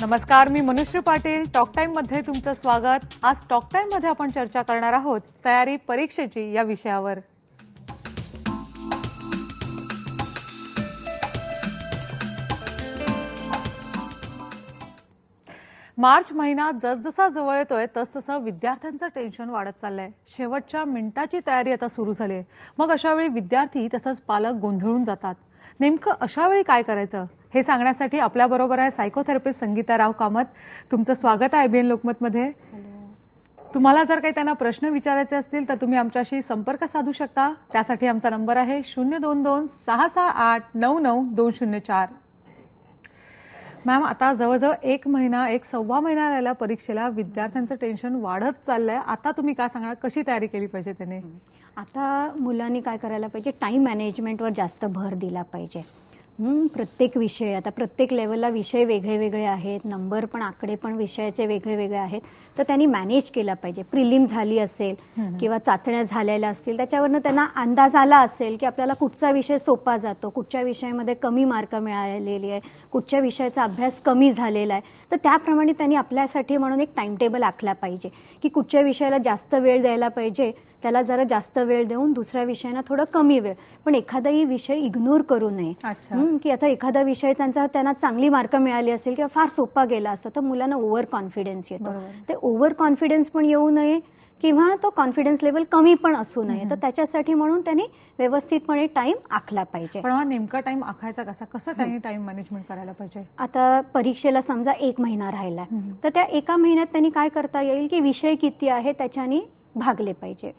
नमस्कार, मी Manushree Patil. Talk time मध्ये तुमचं स्वागत. आज टॉक टाइम मध्ये आपण चर्चा करणार आहोत तयारी परीक्षेची या विषयावर. मार्च महिना जसजसा जवळ येतोय तसतसं विद्यार्थ्यांचं टेन्शन वाढत चाललंय. शेवटच्या मिनिटाची तयारी आता सुरू झाली आहे. मग अशा वेळी विद्यार्थी तसंच पालक गोंधळून जातात. नेमकं अशा वेळी काय करायचं हे सांगण्यासाठी आपल्याबरोबर आहे सायकोथेरपिस्ट संगीता राव कामत. तुमचं स्वागत आहे IBN लोकमतमध्ये. तुम्हाला जर काही त्यांना प्रश्न विचारायचे असतील तर तुम्ही आमच्याशी संपर्क साधू शकता. त्यासाठी आमचा नंबर आहे 022-668-99204. मॅम, आता जवळजवळ एक सव्वा महिना राहिला परीक्षेला. विद्यार्थ्यांचं टेन्शन वाढत चाललंय. आता तुम्ही काय सांगणार, कशी तयारी केली पाहिजे त्याने? आता मुलांनी काय करायला पाहिजे, टाईम मॅनेजमेंटवर जास्त भर दिला पाहिजे. प्रत्येक विषय, आता प्रत्येक लेवलला विषय वेगळे वेगळे आहेत, नंबर पण आकडे पण विषयाचे वेगळे वेगळे आहेत, तर त्यांनी मॅनेज केला पाहिजे. प्रिलिम झाली असेल किंवा चाचण्या झालेल्या असतील, त्याच्यावरनं त्यांना अंदाज आला असेल की आपल्याला कुठचा विषय सोपा जातो, कुठच्या विषयामध्ये कमी मार्क मिळालेली आहे, कुठच्या विषयाचा अभ्यास कमी झालेला आहे, तर त्याप्रमाणे त्यांनी आपल्यासाठी म्हणून एक टाइम टेबल आखला पाहिजे की कुठच्या विषयाला जास्त वेळ द्यायला पाहिजे, त्याला जरा जास्त वेळ देऊन दुसऱ्या विषयांना थोडं कमी वेळ. पण एखादाही विषय इग्नोर करू नये. की आता एखादा विषय त्यांना चांगली मार्क मिळाली असेल किंवा फार सोपा गेला असतो, तर मुलांना ओव्हर कॉन्फिडन्स येतो. ते ओव्हर कॉन्फिडन्स पण येऊ नये किंवा तो कॉन्फिडन्स लेवल कमी पण असू नये. तर त्याच्यासाठी म्हणून त्यांनी व्यवस्थितपणे टाइम आखला पाहिजे. पण हा नेमका टाइम आखायचा कसा, कसं टाइम मॅनेजमेंट करायला पाहिजे? आता परीक्षेला समजा 1 महिना राहिला, तर त्या 1 महिन्यात त्यांनी काय करता येईल की विषय किती आहे त्याच्याने भागले पाहिजे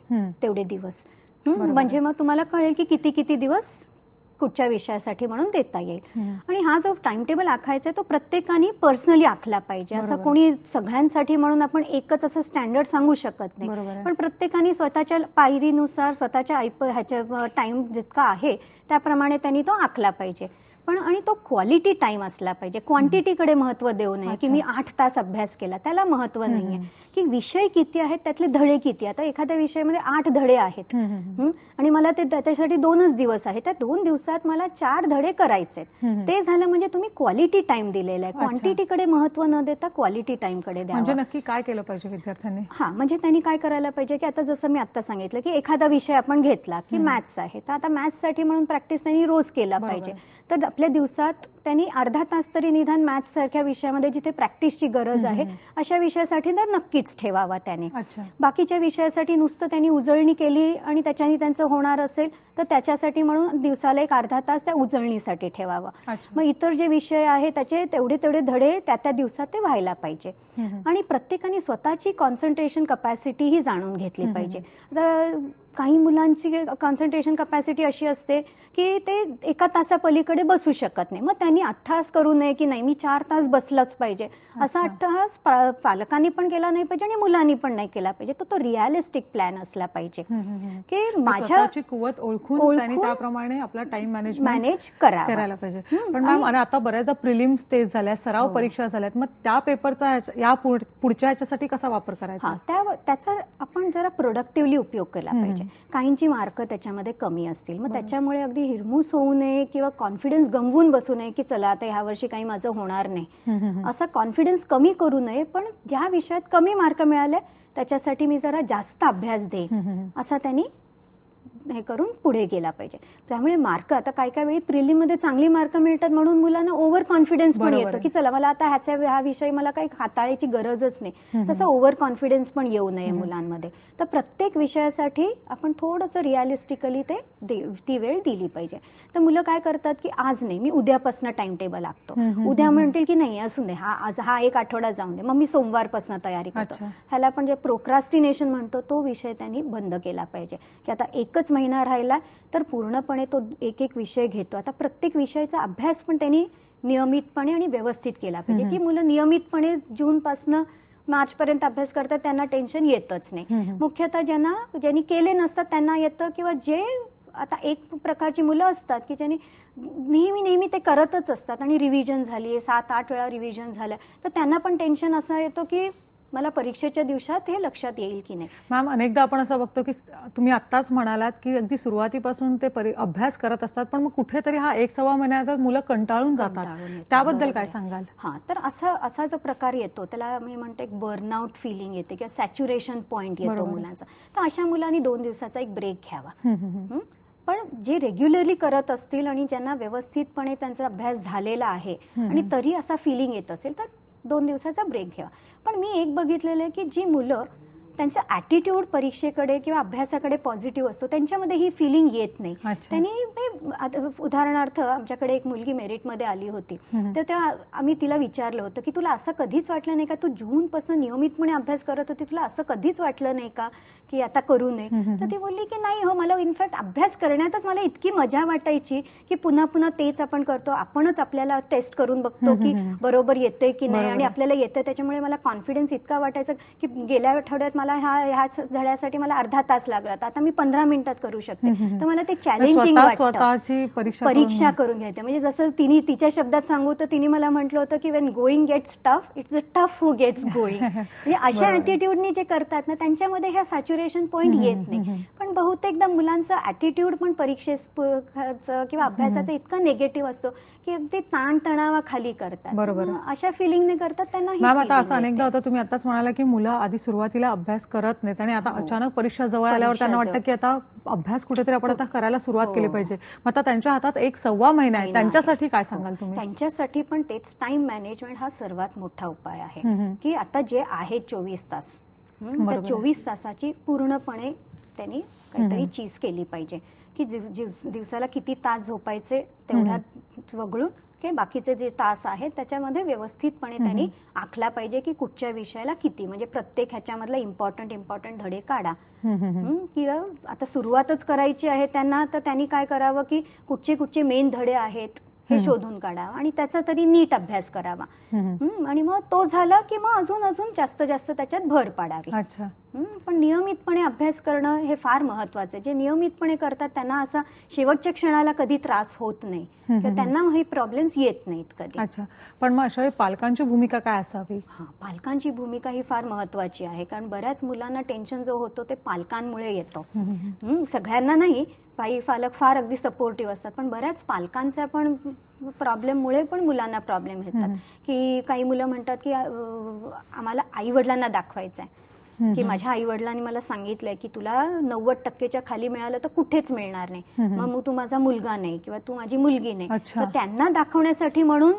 तेवढे दिवस. म्हणजे मग तुम्हाला कळेल की किती किती दिवस कुठच्या विषयासाठी म्हणून देता येईल. आणि हा जो टाइम टेबल आखायचा आहे तो प्रत्येकाने पर्सनली आखला पाहिजे. असं कोणी सगळ्यांसाठी म्हणून आपण एकच असं स्टँडर्ड सांगू शकत नाही. पण प्रत्येकाने स्वतःच्या पायरीनुसार स्वतःच्या ह्याच्या टाइम जितका आहे त्याप्रमाणे त्यांनी तो आखला पाहिजे. पण आणि तो क्वालिटी टाइम असला पाहिजे. क्वांटिटीकडे महत्त्व देऊ नये की मी 8 तास अभ्यास केला, त्याला महत्त्व नाहीये. की विषय किती आहेत, त्यातले धडे किती. आता एखाद्या विषयामध्ये 8 धडे आहेत आणि मला ते त्याच्यासाठी 2च दिवस आहेत, त्या 2 दिवसात मला 4 धडे करायचे. ते झालं म्हणजे तुम्ही क्वालिटी टाइम दिलेला आहे. क्वांटिटीकडे महत्त्व न देता क्वालिटी टाइमकडे द्या. म्हणजे नक्की काय केलं पाहिजे विद्यार्थ्यांनी? म्हणजे त्यांनी काय करायला पाहिजे की आता जसं मी आता सांगितलं की एखादा विषय आपण घेतला की मॅथ्स आहे, तर आता मॅथ्ससाठी म्हणून प्रॅक्टिस त्यांनी रोज केला पाहिजे. तर आपल्या दिवसात त्यांनी अर्धा तास तरी निदान मॅथ्स सारख्या विषयामध्ये जिथे प्रॅक्टिसची गरज आहे अशा विषयासाठी तर नक्कीच ठेवावा त्याने. बाकीच्या विषयासाठी नुसतं त्यांनी उजळणी केली आणि त्याच्याने त्यांचं होणार असेल तर त्याच्यासाठी म्हणून दिवसाला एक अर्धा तास त्या उजळणीसाठी ठेवावा. मग इतर जे विषय आहे त्याचे तेवढे धडे त्या दिवसात ते व्हायला पाहिजे. आणि प्रत्येकाने स्वतःची कॉन्सन्ट्रेशन कपॅसिटी ही जाणून घेतली पाहिजे. आता काही मुलांची कॉन्सन्ट्रेशन कपॅसिटी अशी असते की ते 1 तासापलीकडे बसू शकत नाही. मग त्यांनी अट्टहास करू नये की नाही मी 4 तास बसलाच पाहिजे, असा अट्टहास पालकांनी पण केला नाही पाहिजे आणि मुलांनी पण नाही केला पाहिजे. तो रिअलिस्टिक प्लॅन असला पाहिजे की माझ्या कुवत ओळखून त्यांनी त्याप्रमाणे आपला टाइम मॅनेज करायला पाहिजे. पण मॅम, आता बऱ्याचदा प्रिलिम स्टेज झाल्या, सराव परीक्षा झाल्यात, मग त्या पेपरचा या पुढच्या ह्याच्यासाठी कसा वापर करायचा? त्याचा आपण जरा प्रोडक्टिव्हली उपयोग केला पाहिजे. काहींची मार्क त्याच्यामध्ये कमी असतील, मग त्याच्यामुळे अगदी हिरमूस होऊ नये किंवा कॉन्फिडन्स गमवून बसू नये की चला आता ह्या वर्षी काही माझं होणार नाही, असा कॉन्फिडन्स कमी करू नये. पण ज्या विषयात कमी मार्क मिळाले त्याच्यासाठी मी जरा जास्त अभ्यास देईन असा त्यांनी हे करून पुढे गेला पाहिजे. त्यामुळे मार्क आता काही वेळी प्रिलिम मध्ये चांगली मार्क मिळतात म्हणून मुलांना ओव्हर कॉन्फिडन्स पण येतो की चला मला आता हा विषय मला काही हाताळायची गरजच नाही. तसा ओव्हर कॉन्फिडन्स पण येऊ नये मुलांमध्ये. तर प्रत्येक विषयासाठी आपण थोडंसं रिअलिस्टिकली ती वेळ दिली पाहिजे. तर मुलं काय करतात की आज नाही, मी उद्यापासून टाइम टेबल आखतो. उद्या म्हणतील की नाही असू दे, हा 1 आठवडा जाऊन दे, मग मी सोमवारपासून तयारी करतो. ह्याला आपण जे प्रोक्रास्टिनेशन म्हणतो तो विषय त्यांनी बंद केला पाहिजे. की आता 1च महिना राहिला तर पूर्णपणे तो एक विषय घेतो. आता प्रत्येक विषयाचा अभ्यास पण त्यांनी नियमितपणे आणि व्यवस्थित केला पाहिजे. जी मुलं नियमितपणे जूनपासनं मार्चपर्यंत अभ्यास करतात त्यांना टेन्शन येतच नाही. मुख्यतः ज्यांनी केले नसतात त्यांना येतं, किंवा जे आता एक प्रकारची मुलं असतात की ज्यांनी नेहमी ते करतच असतात आणि रिव्हिजन झाली, 7-8 वेळा रिव्हिजन झालं, तर त्यांना पण टेन्शन असं येतं की मला परीक्षेच्या दिवसात हे लक्षात येईल की नाही. मॅम, अनेकदा आपण असं बघतो की तुम्ही आत्ताच म्हणालात की अगदी सुरुवातीपासून ते अभ्यास करत असतात, पण मग कुठेतरी हा 1-1.25 महिन्यात मुलं कंटाळून जातात. त्याबद्दल बरोबर काय आहे. सांगाल? हां, तर असा जो प्रकार येतो त्याला मी म्हणते एक बर्नआउट फिलिंग येते किंवा सॅच्युरेशन पॉईंट येतो बरोबर. मुलांचा. तर अशा मुलांनी 2 दिवसाचा एक ब्रेक घ्यावा. हं, हं, हं. हं? पण जे रेग्युलरली करत असतील आणि ज्यांना व्यवस्थितपणे त्यांचा अभ्यास झालेला आहे आणि तरी असा फिलिंग येत असेल तर 2 दिवसाचा ब्रेक घ्यावा. पण मी एक बघितलेलं आहे की जी मुलं त्यांचा ॲटिट्यूड परीक्षेकडे किंवा अभ्यासाकडे पॉझिटिव्ह असतो त्यांच्यामध्ये ही फिलिंग येत नाही. अच्छा. त्यांनी उदाहरणार्थ आमच्याकडे एक मुलगी मेरिटमध्ये आली होती, तर त्या आम्ही तिला विचारलं होतं की तुला असं कधीच वाटलं नाही का, तू जूनपासून नियमितपणे अभ्यास करत होती, तुला असं कधीच वाटलं नाही का की आता करू नये? तर ती बोलली की नाही हो, मला इनफॅक्ट अभ्यास करण्यातच मला इतकी मजा वाटायची की पुन्हा पुन्हा तेच आपण करतो, आपणच आपल्याला टेस्ट करून बघतो की बरोबर येते की नाही, आणि आपल्याला येतं त्याच्यामुळे मला कॉन्फिडन्स इतका वाटायचा की गेल्या आठवड्यात मला ह्याच धड्यासाठी मला अर्धा तास लागला, आता मी 15 मिनिटात करू शकते. तर मला ते चॅलेंजिंग वाटतं. स्वतःची परीक्षा करून घ्यायचे. म्हणजे जसं तिच्या शब्दात सांगू तर तिने मला म्हटलं होतं की when going gets tough, it's a tough who gets going. म्हणजे अशा ॲटिट्यूडनी जे करतात ना त्यांच्यामध्ये ह्या सॅच्युरेशन पॉईंट येत नाही. पण बहुतेकदा मुलांचा ॲटिट्यूड पण परीक्षेचं किंवा अभ्यासाचं इतकं निगेटिव्ह असतो की अगदी ताणतणावाखाली करतात. बरोबर. अशा फिलिंगने करतात त्यांना. मॅम, आता असं अनेकदा होतं, तुम्ही आताच म्हणाला की मुलं आधी सुरुवातीला अभ्यास करत नाहीत आणि आता अचानक परीक्षा जवळ आल्यावर त्यांना वाटतं की आता अभ्यास कुठेतरी आपण आता करायला सुरुवात केली पाहिजे. मग आता त्यांच्या हातात 1-1.25 महिना आहे, त्यांच्यासाठी काय सांगाल तुम्ही? त्यांच्यासाठी पण तेच टाइम मॅनेजमेंट हा सर्वात मोठा उपाय आहे की आता जे आहे 24 तास, त्या 24 तासाची पूर्णपणे त्यांनी काहीतरी चीज केली पाहिजे की दिवसाला किती तास झोपायचे तेवढ्यात वगळून की बाकीचे जे तास आहेत त्याच्यामध्ये व्यवस्थितपणे त्यांनी आखला पाहिजे की कुठच्या विषयाला किती, म्हणजे प्रत्येक ह्याच्यामधला इम्पॉर्टंट धडे काढा. किंवा आता सुरुवातच करायची आहे त्यांना, तर त्यांनी काय करावं की कुठचे मेन धडे आहेत हे शोधून काढा आणि त्याचा तरी नीट अभ्यास करावा. आणि मग तो झाला की मग अजून जास्त त्याच्यात भर पाडावी. अच्छा. पण नियमितपणे अभ्यास करणं हे फार महत्वाचं आहे. जे नियमितपणे करतात त्यांना असा शेवटच्या क्षणाला कधी त्रास होत नाही किंवा त्यांना हे प्रॉब्लेम्स येत नाहीत कधी. अच्छा. पण मग अशा वेळी पालकांची भूमिका काय असावी? पालकांची भूमिका ही फार महत्वाची आहे, कारण बऱ्याच मुलांना टेन्शन जो होतो ते पालकांमुळे येतो. सगळ्यांना नाही, काही पालक फार अगदी सपोर्टिव्ह असतात, पण बऱ्याच पालकांच्या पण प्रॉब्लेममुळे पण मुलांना प्रॉब्लेम येतात. की काही मुलं म्हणतात की आम्हाला आई वडिलांना दाखवायचं आहे की माझ्या आई वडिलांनी मला सांगितलंय की तुला 90% खाली मिळालं तर कुठेच मिळणार नाही, मग तू माझा मुलगा नाही किंवा तू माझी मुलगी नाही. तर त्यांना दाखवण्यासाठी म्हणून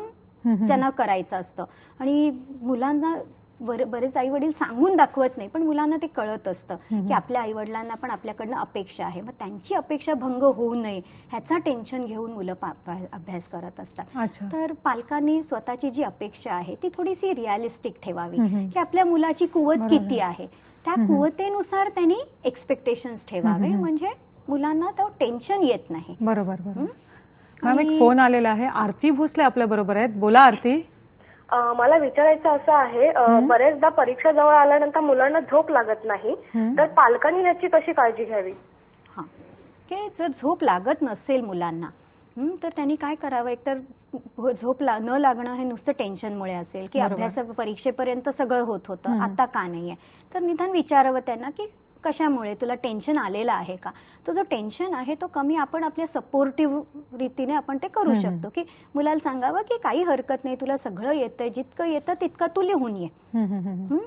त्यांना करायचं असतं. आणि मुलांना बरेच आई वडील सांगून दाखवत नाही, पण मुलांना ते कळत असतं की आपल्या आई वडिलांना पण आपल्याकडनं अपेक्षा आहे, मग त्यांची अपेक्षा भंग होऊ नये ह्याचा टेन्शन घेऊन मुलं अभ्यास करत असतात. तर पालकांनी स्वतःची जी अपेक्षा आहे ती थोडीशी रिअलिस्टिक ठेवावी की आपल्या मुलाची कुवत किती आहे, त्या कुवतेनुसार त्यांनी एक्सपेक्टेशन्स ठेवावे, म्हणजे मुलांना तो टेन्शन येत नाही. बरोबर. मॅम, एक फोन आलेला आहे. आरती भोसले आपल्या बरोबर आहेत. बोला आरती. मला विचारायचं असं आहे, बरेचदा परीक्षा जवळ आल्यानंतर मुलांना झोप लागत नाही, तर पालकांनी याची कशी काळजी घ्यावी? की जर झोप लागत नसेल मुलांना तर त्यांनी काय करावं, एकतर झोप न लागणं हे नुसतं टेन्शनमुळे असेल की अभ्यास परीक्षेपर्यंत सगळं होत होतं, आता का नाहीये, तर निदान विचारावं त्यांना की कशामुळे तुला टेन्शन आलेलं आहे का. तो जो टेन्शन आहे तो कमी आपण आपल्या सपोर्टिव्ह रीतीने आपण ते करू शकतो. की मुलाला सांगावं की काही हरकत नाही, तुला सगळं येतंय, जितकं येतं तितकं तू लिहून ये.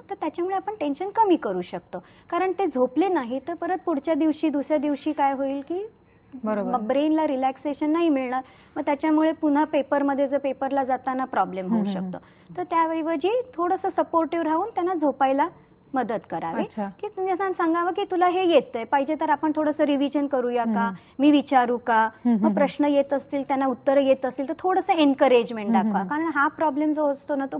तर त्याच्यामुळे आपण टेन्शन कमी करू शकतो. कारण ते झोपले नाही तर परत पुढच्या दिवशी दुसऱ्या दिवशी काय होईल की ब्रेनला रिलॅक्सेशन नाही मिळणार, मग त्याच्यामुळे पुन्हा पेपरला जाताना प्रॉब्लेम होऊ शकतो. तर त्याऐवजी थोडंसं सपोर्टिव्ह राहून त्यांना झोपायला मदत करावी. की त्यांना सांगावं की तुला हे येतंय, पाहिजे तर आपण थोडंसं रिव्हिजन करूया का, मी विचारू का, मग प्रश्न येत असतील त्यांना उत्तरं येत असतील तर थोडंसं एनकरेजमेंट दाखवा. कारण हा प्रॉब्लेम जो असतो ना तो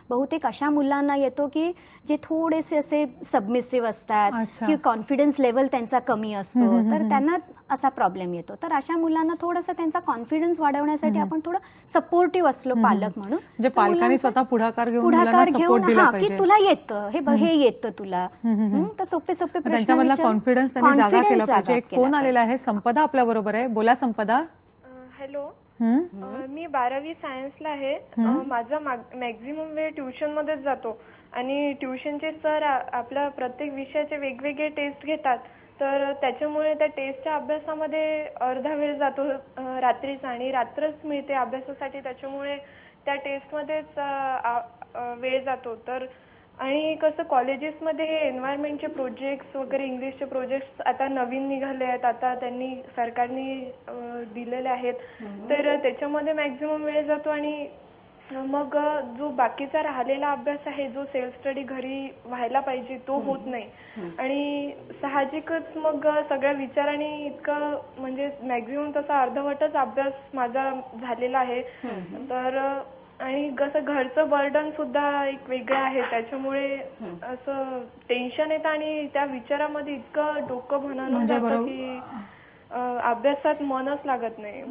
बहुतेक अशा मुलांना येतो की जे थोडेसे असे सबमिसिव्ह असतात किंवा कॉन्फिडन्स लेवल त्यांचा कमी असतो, तर त्यांना असा प्रॉब्लेम येतो. तर अशा मुलांना थोडासा त्यांचा कॉन्फिडन्स वाढवण्यासाठी आपण थोडं सपोर्टिव्ह असलो पालक म्हणून, म्हणजे पालकांनी स्वतः पुढाकार घेऊन की तुला येतं हे येतं तुला, तर सोपे प्रश्न त्यांच्यामधला कॉन्फिडन्स त्यांनी जागा केला पाहिजे. एक फोन आलेला आहे. संपदा आपल्या बरोबर आहे. बोला संपदा. हॅलो, मी 12वी सायन्सला आहे. माझा मॅक्झिमम वेळ ट्युशन मध्येच जातो. आणि ट्युशनचे सर आपल्या प्रत्येक विषयाचे वेगवेगळे टेस्ट घेतात, तर त्याच्यामुळे त्या टेस्टच्या अभ्यासामध्ये अर्धा वेळ जातो रात्रीचा, आणि रात्रच मिळते अभ्यासासाठी, त्याच्यामुळे त्या टेस्टमध्येच वेळ जातो. तर आणि कसं कॉलेजेसमध्ये हे एन्व्हायरमेंटचे प्रोजेक्ट्स वगैरे, इंग्लिशचे प्रोजेक्ट्स आता नवीन निघाले आहेत, आता त्यांनी सरकारने दिलेले आहेत, तर त्याच्यामध्ये मॅक्झिमम वेळ जातो. आणि मग जो बाकीचा राहिलेला अभ्यास आहे, जो सेल्फ स्टडी घरी व्हायला पाहिजे, तो होत नाही. आणि साहजिकच मग सगळ्या विचारांनी इतकं म्हणजे मॅक्झिमम तसा अर्धवटच अभ्यास माझा झालेला आहे. तर आणि कसं घरचं बर्डन सुद्धा एक वेगळं आहे, त्याच्यामुळे असं टेन्शन येतं आणि त्या विचारामध्ये इतकं डोकं भणाणून जातं की अभ्यासात मनच लागत नाही.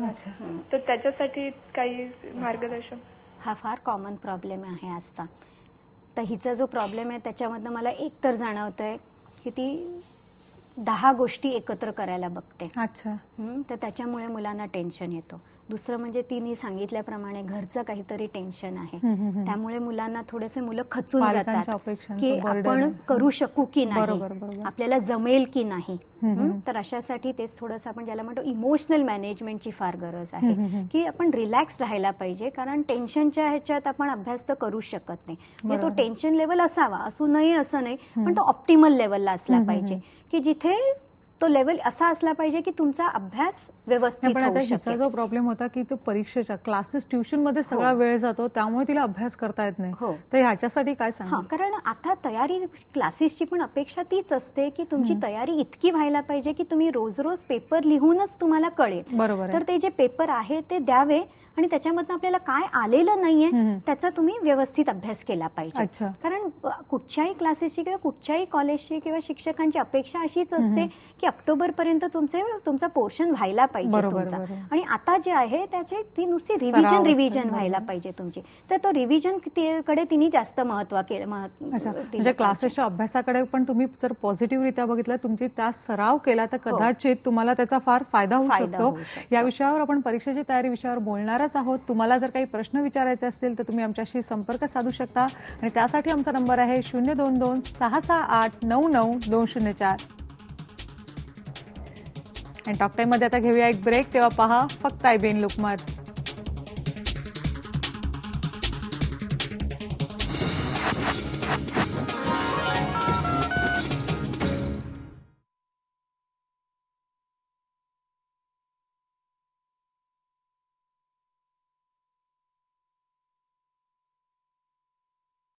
तर त्याच्यासाठी काही मार्गदर्शन. हा फार कॉमन प्रॉब्लेम आहे आजचा. तर हिचा जो प्रॉब्लेम आहे त्याच्यामधनं मला एक तर जाणवतंय की ती 10 गोष्टी एकत्र करायला बघते. अच्छा. तर त्याच्यामुळे मुलांना टेन्शन येतो. दुसरं म्हणजे तिने सांगितल्याप्रमाणे घरचं काहीतरी टेन्शन आहे, त्यामुळे मुलांना थोडेसे मुलं खचून जातात की आपण करू शकू की नाही, आपल्याला जमेल की नाही. तर अशासाठी तेच थोडंसं आपण ज्याला म्हणतो इमोशनल मॅनेजमेंटची फार गरज आहे, की आपण रिलॅक्स राहायला पाहिजे, कारण टेन्शनच्या ह्याच्यात आपण अभ्यास तर करू शकत नाही. म्हणजे तो टेन्शन लेवल असावा, असू नये असं नाही, पण तो ऑप्टिमल लेवलला असला पाहिजे, की जिथे तो लेवल असा असला पाहिजे की तुमचा अभ्यास व्यवस्थित होऊ शकेल. जो प्रॉब्लेम होता की तो परीक्षेच्या क्लासेस ट्युशन मध्ये सगळा वेळ जातो, त्यामुळे तिला अभ्यास करता येत नाही. तर ह्याच्यासाठी काय सांगा? कारण आता तयारी क्लासेसची पण अपेक्षा तीच असते की तुमची तयारी इतकी व्हायला पाहिजे की तुम्ही रोज रोज पेपर लिहूनच तुम्हाला कळेल. बरोबर. तर ते जे पेपर आहे ते द्यावे आणि त्याच्यामधनं आपल्याला काय आलेलं नाहीये त्याचा तुम्ही व्यवस्थित अभ्यास केला पाहिजे. कारण कुठच्याही क्लासेसची किंवा कुठच्याही कॉलेजची किंवा शिक्षकांची अपेक्षा अशीच असते की ऑक्टोबर पर्यंत तुमचा पोर्शन व्हायला पाहिजे तुमचा. आणि आता जे आहे त्याचे ती नुसती रिव्हिजन व्हायला पाहिजे तुमची. तर तो रिव्हिजन कडे तिने जास्त महत्व केलं. म्हणजे क्लासेसच्या अभ्यासाकडे पण तुम्ही जर पॉझिटिव्ह रित्या बघितलं, तुमची त्या सराव केला तर कदाचित तुम्हाला त्याचा फार फायदा होऊ शकतो. या विषयावर आपण परीक्षेची तयारी विषयावर बोलणारच आहोत. तुम्हाला जर काही प्रश्न विचारायचे असतील तर तुम्ही आमच्याशी संपर्क साधू शकता आणि त्यासाठी आमचा नंबर आहे 022-668-99204. आणि टॉक टाइम मध्ये आता घेऊया एक ब्रेक. तेव्हा पहा फक्त IBN लोकमत.